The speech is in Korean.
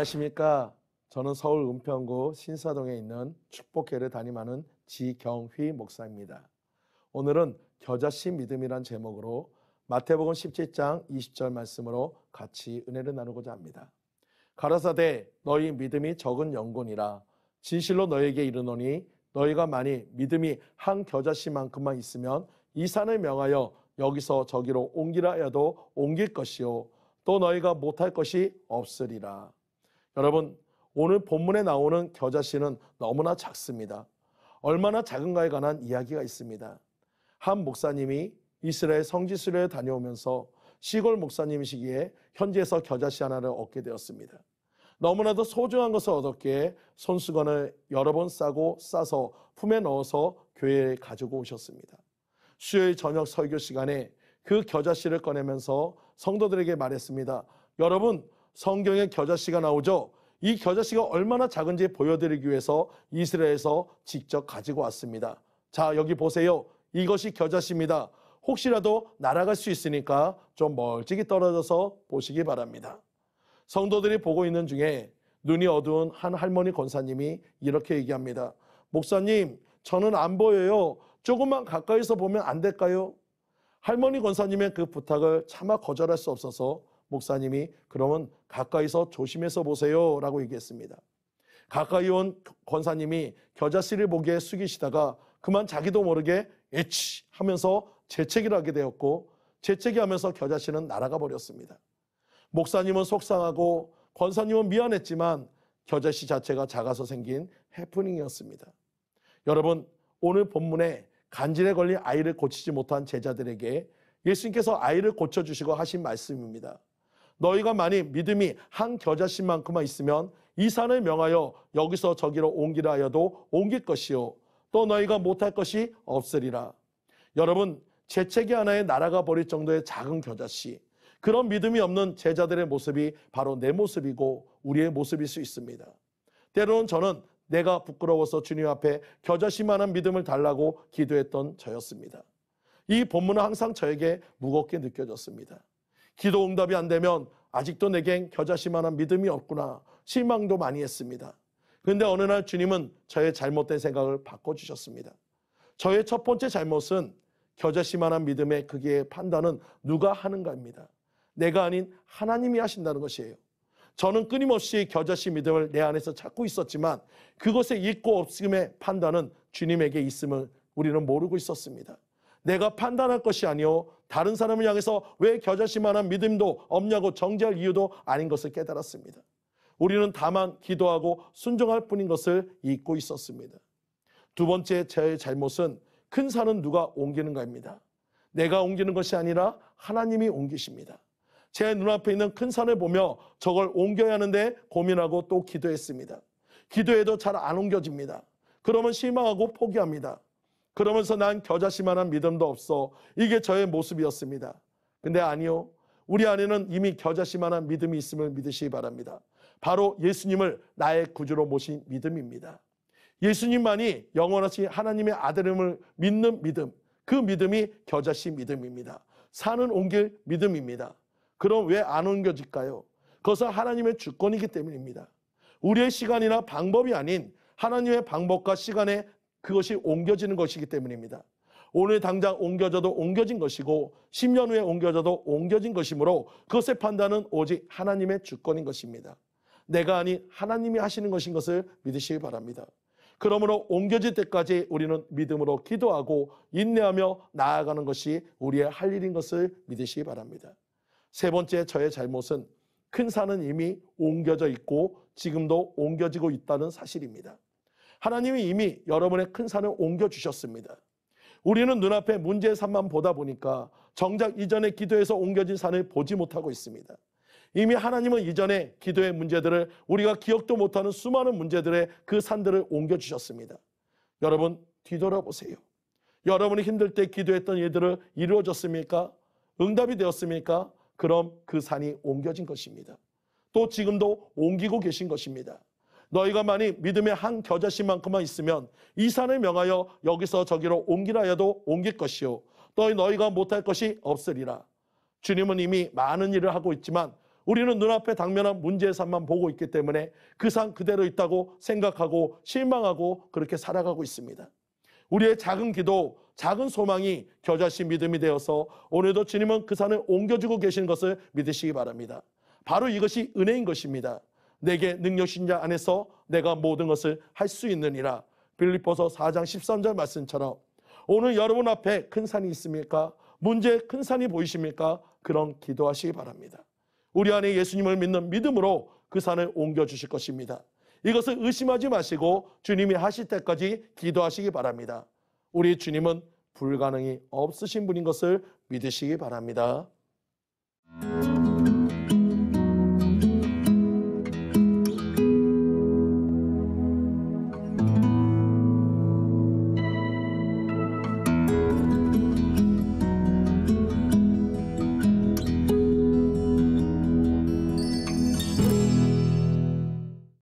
안녕하십니까. 저는 서울 은평구 신사동에 있는 축복교회를 담임하는 지경휘 목사입니다. 오늘은 겨자씨 믿음이란 제목으로 마태복음 17장 20절 말씀으로 같이 은혜를 나누고자 합니다. 가라사대 너희 믿음이 적은 영혼이라 진실로 너희에게 이르노니 너희가 만일 믿음이 한 겨자씨만큼만 있으면 이 산을 명하여 여기서 저기로 옮기라 하여도 옮길 것이요 또 너희가 못할 것이 없으리라. 여러분, 오늘 본문에 나오는 겨자씨는 너무나 작습니다. 얼마나 작은가에 관한 이야기가 있습니다. 한 목사님이 이스라엘 성지 수련에 다녀오면서 시골 목사님이시기에 현지에서 겨자씨 하나를 얻게 되었습니다. 너무나도 소중한 것을 얻었기에 손수건을 여러 번 싸서 품에 넣어서 교회에 가지고 오셨습니다. 수요일 저녁 설교 시간에 그 겨자씨를 꺼내면서 성도들에게 말했습니다. 여러분, 성경에 겨자씨가 나오죠? 이 겨자씨가 얼마나 작은지 보여드리기 위해서 이스라엘에서 직접 가지고 왔습니다. 자, 여기 보세요. 이것이 겨자씨입니다. 혹시라도 날아갈 수 있으니까 좀 멀찍이 떨어져서 보시기 바랍니다. 성도들이 보고 있는 중에 눈이 어두운 한 할머니 권사님이 이렇게 얘기합니다. 목사님, 저는 안 보여요. 조금만 가까이서 보면 안 될까요? 할머니 권사님의 그 부탁을 차마 거절할 수 없어서 목사님이 그러면 가까이서 조심해서 보세요 라고 얘기했습니다. 가까이 온 권사님이 겨자씨를 보기에 숙이시다가 그만 자기도 모르게 에치 하면서 재채기를 하게 되었고 재채기하면서 겨자씨는 날아가 버렸습니다. 목사님은 속상하고 권사님은 미안했지만 겨자씨 자체가 작아서 생긴 해프닝이었습니다. 여러분, 오늘 본문에 간질에 걸린 아이를 고치지 못한 제자들에게 예수님께서 아이를 고쳐주시고 하신 말씀입니다. 너희가 만일 믿음이 한 겨자씨만큼만 있으면 이 산을 명하여 여기서 저기로 옮기라 하여도 옮길 것이요 또 너희가 못할 것이 없으리라. 여러분, 재채기 하나에 날아가 버릴 정도의 작은 겨자씨, 그런 믿음이 없는 제자들의 모습이 바로 내 모습이고 우리의 모습일 수 있습니다. 때로는 저는 내가 부끄러워서 주님 앞에 겨자씨만한 믿음을 달라고 기도했던 저였습니다. 이 본문은 항상 저에게 무겁게 느껴졌습니다. 기도 응답이 안 되면 아직도 내겐 겨자씨만한 믿음이 없구나 실망도 많이 했습니다. 그런데 어느 날 주님은 저의 잘못된 생각을 바꿔주셨습니다. 저의 첫 번째 잘못은 겨자씨만한 믿음의 크기의 판단은 누가 하는가입니다. 내가 아닌 하나님이 하신다는 것이에요. 저는 끊임없이 겨자씨 믿음을 내 안에서 찾고 있었지만 그것의 있고 없음의 판단은 주님에게 있음을 우리는 모르고 있었습니다. 내가 판단할 것이 아니요 다른 사람을 향해서 왜 겨자씨만한 믿음도 없냐고 정죄할 이유도 아닌 것을 깨달았습니다. 우리는 다만 기도하고 순종할 뿐인 것을 잊고 있었습니다. 두 번째 제 잘못은 큰 산은 누가 옮기는가입니다. 내가 옮기는 것이 아니라 하나님이 옮기십니다. 제 눈앞에 있는 큰 산을 보며 저걸 옮겨야 하는데 고민하고 또 기도했습니다. 기도해도 잘 안 옮겨집니다. 그러면 실망하고 포기합니다. 그러면서 난 겨자씨만한 믿음도 없어. 이게 저의 모습이었습니다. 근데 아니요. 우리 안에는 이미 겨자씨만한 믿음이 있음을 믿으시기 바랍니다. 바로 예수님을 나의 구주로 모신 믿음입니다. 예수님만이 영원하신 하나님의 아들임을 믿는 믿음, 그 믿음이 겨자씨 믿음입니다. 산은 옮길 믿음입니다. 그럼 왜 안 옮겨질까요? 그것은 하나님의 주권이기 때문입니다. 우리의 시간이나 방법이 아닌 하나님의 방법과 시간에 그것이 옮겨지는 것이기 때문입니다. 오늘 당장 옮겨져도 옮겨진 것이고 10년 후에 옮겨져도 옮겨진 것이므로 그것의 판단은 오직 하나님의 주권인 것입니다. 내가 아닌 하나님이 하시는 것인 것을 믿으시기 바랍니다. 그러므로 옮겨질 때까지 우리는 믿음으로 기도하고 인내하며 나아가는 것이 우리의 할 일인 것을 믿으시기 바랍니다. 세 번째 저의 잘못은 큰 산은 이미 옮겨져 있고 지금도 옮겨지고 있다는 사실입니다. 하나님이 이미 여러분의 큰 산을 옮겨주셨습니다. 우리는 눈앞에 문제의 산만 보다 보니까 정작 이전에 기도해서 옮겨진 산을 보지 못하고 있습니다. 이미 하나님은 이전에 기도의 문제들을 우리가 기억도 못하는 수많은 문제들의 그 산들을 옮겨주셨습니다. 여러분 뒤돌아보세요. 여러분이 힘들 때 기도했던 일들을 이루어졌습니까? 응답이 되었습니까? 그럼 그 산이 옮겨진 것입니다. 또 지금도 옮기고 계신 것입니다. 너희가 만일 믿음의 한 겨자씨만큼만 있으면 이 산을 명하여 여기서 저기로 옮기라 해도 옮길 것이요 또 너희가 못할 것이 없으리라. 주님은 이미 많은 일을 하고 있지만 우리는 눈앞에 당면한 문제의 산만 보고 있기 때문에 그 산 그대로 있다고 생각하고 실망하고 그렇게 살아가고 있습니다. 우리의 작은 기도, 작은 소망이 겨자씨 믿음이 되어서 오늘도 주님은 그 산을 옮겨주고 계시는 것을 믿으시기 바랍니다. 바로 이것이 은혜인 것입니다. 내게 능력신 자 안에서 내가 모든 것을 할 수 있느니라. 빌립보서 4장 13절 말씀처럼 오늘 여러분 앞에 큰 산이 있습니까? 문제의 큰 산이 보이십니까? 그런 기도하시기 바랍니다. 우리 안에 예수님을 믿는 믿음으로 그 산을 옮겨주실 것입니다. 이것을 의심하지 마시고 주님이 하실 때까지 기도하시기 바랍니다. 우리 주님은 불가능이 없으신 분인 것을 믿으시기 바랍니다.